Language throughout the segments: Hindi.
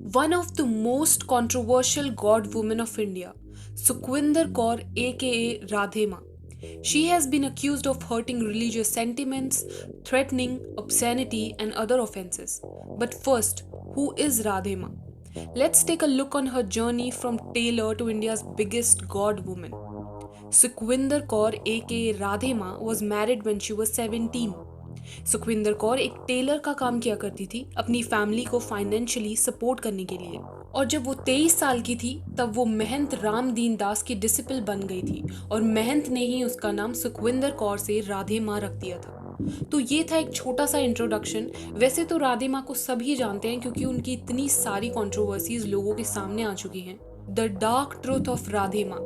One of the most controversial god women of India, Sukhwinder Kaur aka Radhema. She has been accused of hurting religious sentiments, threatening, obscenity, and other offenses. But first, who is Radhema? Let's take a look on her journey from tailor to India's biggest god woman. Sukhwinder Kaur aka Radhema was married when she was 17. Sukhvinder Kaur एक टेलर का काम किया करती थी अपनी फैमिली को फाइनेंशियली सपोर्ट करने के लिए। और जब वो 23 साल की थी तब वो महंत रामदीन दास की डिसिपल बन गई थी और महंत ने ही उसका नाम सुखविंदर कौर से राधे माँ रख दिया था। तो ये था एक छोटा सा इंट्रोडक्शन। वैसे तो राधे माँ को सभी जानते हैं क्योंकि उनकी इतनी सारी कंट्रोवर्सीज लोगों के सामने आ चुकी हैं। The dark truth of Radhe माँ।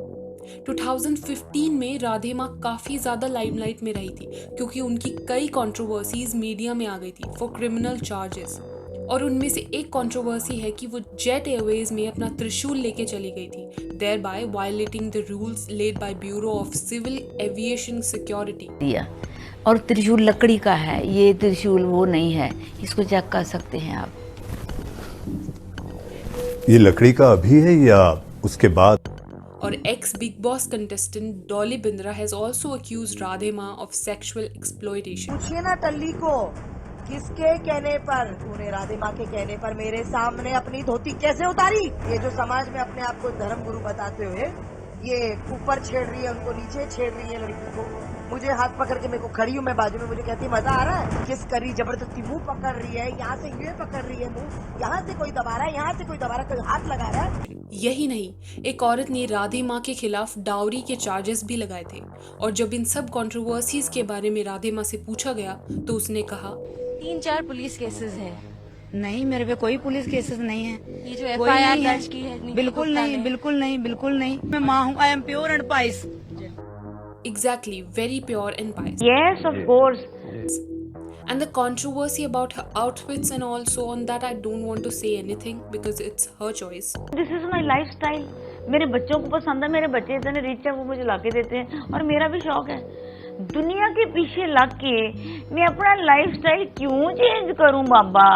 2015 में राधे माँ काफी ज्यादा लाइमलाइट में रही थी क्योंकि उनकी कई कंट्रोवर्सीज मीडिया में आ गई थी फॉर क्रिमिनल चार्जेस। और उनमें से एक कंट्रोवर्सी है कि वो जेट एयरवेज में अपना त्रिशूल लेके चली गई थी, thereby violating the rules laid by Bureau of Civil Aviation Security. दिया और त्रिशूल लकड़ी का है, ये त्रिशूल वो नहीं है, इसको चेक कर सकते हैं आप। ये लकड़ी का अभी है या उसके बाद? और x big boss contestant Dolly Bindra has also accused Radhe माँ ऑफ सेक्सुअल एक्सप्लॉयटेशन। पूछिए ना टल्ली को, किसके कहने पर, तूने राधे माँ के कहने पर मेरे सामने अपनी धोती कैसे उतारी? ये जो समाज में अपने आप को धर्म गुरु बताते हुए ये ऊपर छेड़ रही है, उनको नीचे छेड़ रही है लड़की को, मुझे हाथ पकड़ के, मेरे को खड़ी हूँ मैं बाजू में, मुझे कहती है मजा आ रहा है, किस करी जबरदस्ती मुंह पकड़ रही है, यहाँ से ये पकड़ रही है मुंह, यहाँ से कोई दबा रहा है, यहाँ से कोई दबा रहा है, कोई हाथ लगा रहा है। यही नहीं, एक औरत ने राधे माँ के खिलाफ डाउरी के चार्जेस भी लगाए थे। और जब इन सब कंट्रोवर्सीज के बारे में राधे माँ से पूछा गया तो उसने कहा 3-4 पुलिस केसेस है। नहीं, मेरे पे कोई पुलिस केसेस नहीं है। ये जो कोई एफआईआर नहीं है। दर्ज की है नीति बिल्कुल गुप्ता नहीं, ने। बिल्कुल नहीं, बिल्कुल नहीं। मैं माँ हूँ, I am pure and price. exactly, very pure and pious. Yes of course. And the controversy about her outfits and also on that I don't want to say anything because it's her choice. This is my life style. मेरे बच्चों को पसंद है, मेरे बच्चे इतने रिच है, वो मुझे लाके देते हैं और मेरा भी शौक है। दुनिया के पीछे लग के मैं अपना लाइफ स्टाइल क्यों चेंज करूं बाबा?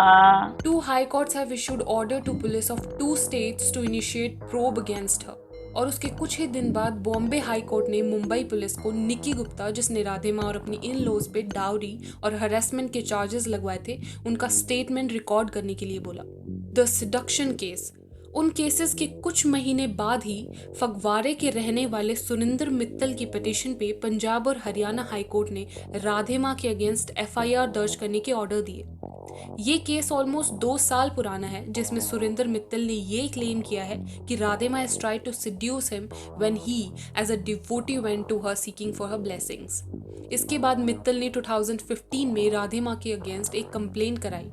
Two high courts have issued order to police of 2 states to initiate probe against her. और उसके कुछ ही दिन बाद बॉम्बे हाई कोर्ट ने मुंबई पुलिस को निक्की गुप्ता, जिसने राधे माँ और अपनी इन लॉज पे डाउरी और हरेसमेंट के चार्जेस लगवाए थे, उनका स्टेटमेंट रिकॉर्ड करने के लिए बोला। The seduction case. उन केसेस के कुछ महीने बाद ही फगवाड़े के रहने वाले सुरिंदर मित्तल की पिटीशन पे पंजाब और हरियाणा हाई कोर्ट ने राधे माँ के अगेंस्ट एफआईआर दर्ज करने के ऑर्डर दिए। ये केस ऑलमोस्ट 2 साल पुराना है जिसमें सुरिंदर मित्तल ने ये क्लेम किया है कि राधे माँ has tried to seduce him when he as a devotee went to her seeking for her blessings। इसके बाद मित्तल ने 2015 में राधे माँ के अगेंस्ट एक कंप्लेंट कराई।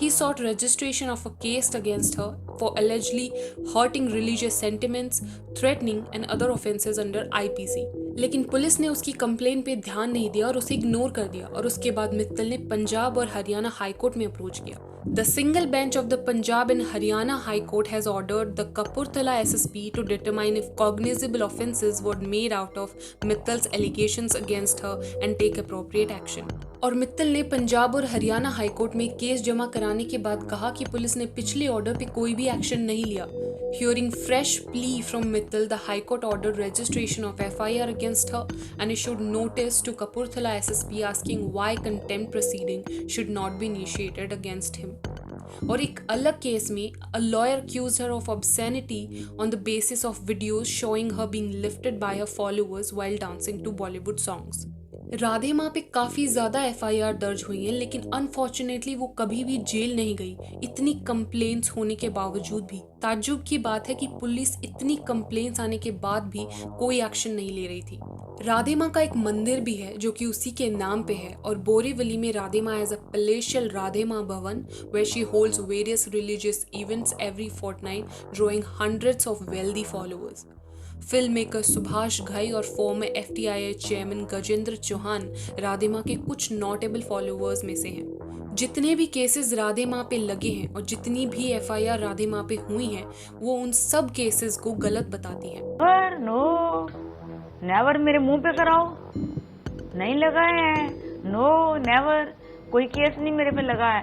He sought registration of a case against her for allegedly hurting religious sentiments, threatening and other offences under IPC। लेकिन पुलिस ने उसकी कंप्लेंट पे ध्यान नहीं दिया और उसे इग्नोर कर दिया और उसके बाद मित्तल ने पंजाब और हरियाणा हाई कोर्ट में अप्रोच किया। The single bench of the Punjab and Haryana High Court has ordered the Kapurthala SSP to determine if cognizable offences were made out of Mittal's allegations against her and take appropriate action। और मित्तल ने पंजाब और हरियाणा हाई कोर्ट में केस जमा कराने के बाद कहा कि पुलिस ने पिछले ऑर्डर पे कोई भी एक्शन नहीं लिया। Hearing fresh plea from Mittal, the High Court ordered registration of FIR against her and issued notice to Kapurthala SSP asking why contempt proceeding should not be initiated against him। और एक अलग केस में a lawyer accused her of obscenity on the basis of videos showing her being lifted by her followers while dancing to Bollywood songs। Radhe माँ पे काफी ज्यादा एफआईआर दर्ज हुई हैं लेकिन अनफॉर्चुनेटली वो कभी भी जेल नहीं गई, इतनी कंप्लेंट्स होने के बावजूद भी। ताज्जुब की बात है कि पुलिस इतनी कंप्लेंट्स आने के बाद भी कोई एक्शन नहीं ले रही थी। राधे माँ का एक मंदिर भी है जो कि उसी के नाम पे है और बोरीवली में राधे माँ एज अ पैलेशियल राधे माँ भवन where she holds various religious events every fortnight drawing hundreds of wealthy followers। Film maker Subhash Ghai और former FTII chairman Gajendra Chauhan Radhe Maa के कुछ नोटेबल फॉलोअर्स में से हैं। जितने भी केसेस राधे माँ पे लगे हैं और जितनी भी FIR राधे माँ पे हुई हैं वो उन सब केसेस को गलत बताती हैं। पर नो नेवर, मेरे मुंह पे कराओ, नहीं लगाए हैं, नो नेवर। कोई केस नहीं मेरे पे लगा है,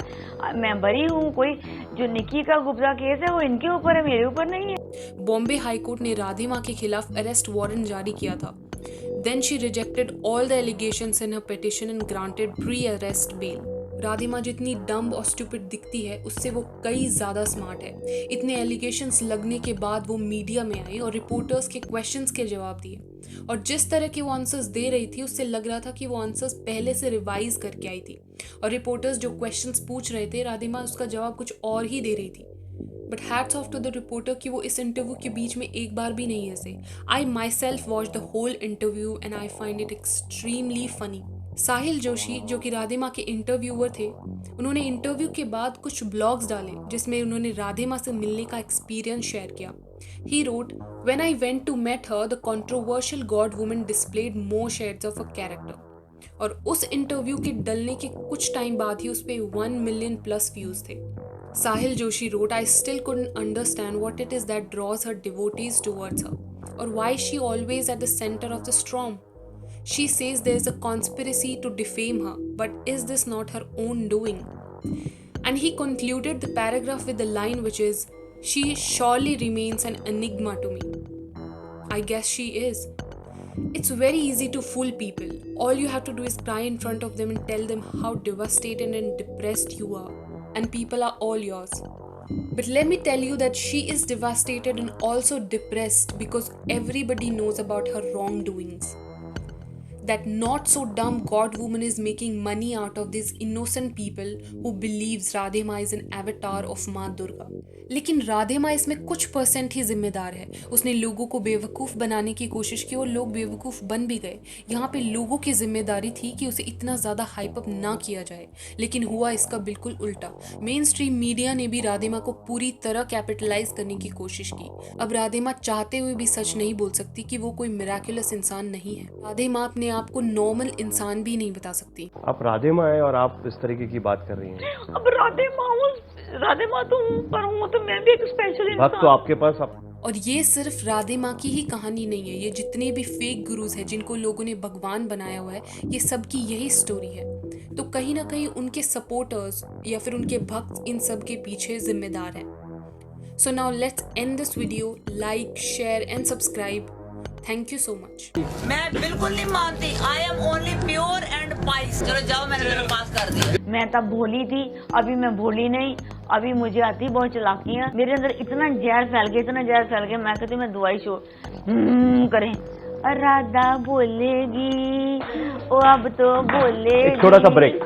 मैं बरी हूँ। कोई जो निकी का गुप्ता केस है वो इनके ऊपर है, मेरे ऊपर नहीं है। बॉम्बे हाई कोर्ट ने राधेमा के खिलाफ अरेस्ट वारंट जारी किया था। Then she rejected all the allegations in her petition and granted pre-arrest bail. राधिमा जितनी डम्ब और स्टूपिड दिखती है उससे वो कई ज़्यादा स्मार्ट है। इतने एलिगेशंस लगने के बाद वो मीडिया में आई और रिपोर्टर्स के क्वेश्चंस के जवाब दिए, और जिस तरह के वो आंसर्स दे रही थी उससे लग रहा था कि वो आंसर्स पहले से रिवाइज करके आई थी, और रिपोर्टर्स जो क्वेश्चंस पूछ रहे थे राधिमा उसका जवाब कुछ और ही दे रही थी। But hats off to the reporter कि वो इस इंटरव्यू के बीच में एक बार भी नहीं हंसे। I myself watch the whole interview and I find it extremely funny. Sahil Joshi जो कि राधेमा के इंटरव्यूअर थे, उन्होंने इंटरव्यू के बाद कुछ ब्लॉग्स डाले जिसमें उन्होंने राधेमा से मिलने का एक्सपीरियंस शेयर किया। He wrote, "When I went to meet her, the controversial god woman displayed more shades of a character." और उस इंटरव्यू के डलने के कुछ टाइम बाद ही उस पर 1 मिलियन प्लस व्यूज थे। Sahil Joshi wrote, "I still couldn't understand what it is that draws her devotees towards her, or why is she always at the center of the storm. She says there is a conspiracy to defame her, but is this not her own doing?" And he concluded the paragraph with the line which is, "She surely remains an enigma to me." I guess she is. It's very easy to fool people. All you have to do is cry in front of them and tell them how devastated and depressed you are, and people are all yours. But let me tell you that she is devastated and also depressed because everybody knows about her wrongdoings. That not so dumb god woman is making money out of these innocent people who believes Radhema is an avatar of माँ दुर्गा। लेकिन राधेमा इसमें कुछ % ही जिम्मेदार है। उसने लोगों को बेवकूफ़ बनाने की कोशिश की और लोग बेवकूफ़ बन भी गए। यहाँ पे लोगों की जिम्मेदारी थी कि उसे इतना ज़्यादा हाइप अप ना किया जाए, लेकिन हुआ इसका बिल्कुल उल्टा। मेन स्ट्रीम मीडिया ने भी राधेमा को पूरी तरह कैपिटलाइज करने की कोशिश की। अब राधेमा चाहते हुए भी सच नहीं बोल सकती कि वो कोई मिराकुलस इंसान नहीं है। राधेमा अपने आप को नॉर्मल इंसान भी नहीं बता सकती। आप राधेमा हैं और आप इस तरीके की बात कर रही हैं। अब राधेमा तो हूँ, पर हूँ तो मैं भी एक स्पेशल बात तो आपके पास और ये सिर्फ राधेमा की ही कहानी नहीं है, ये जितने भी फेक गुरुज हैं जिनको लोगों ने भगवान बनाया हुआ है, ये सबकी यही स्टोरी है। तो कहीं ना कहीं उनके सपोर्टर्स या फिर उनके भक्त इन सब के पीछे जिम्मेदार हैं। So now let's end this video. Like, share and subscribe. Thank you so much. मैं बिल्कुल नहीं मानती। I am only pure and price. चलो जाओ, मैंने मेरे पास कर दिया। मैं तब भोली थी, अभी मैं भोली नहीं। अभी मुझे आती बहुत चालाकियां। मेरे अंदर इतना जहर फैल गया, मैं कहती मैं दवाई शो करें। राधा बोलेगी, ओ अब तो बोलेगी। थोड़ा सा ब्रेक।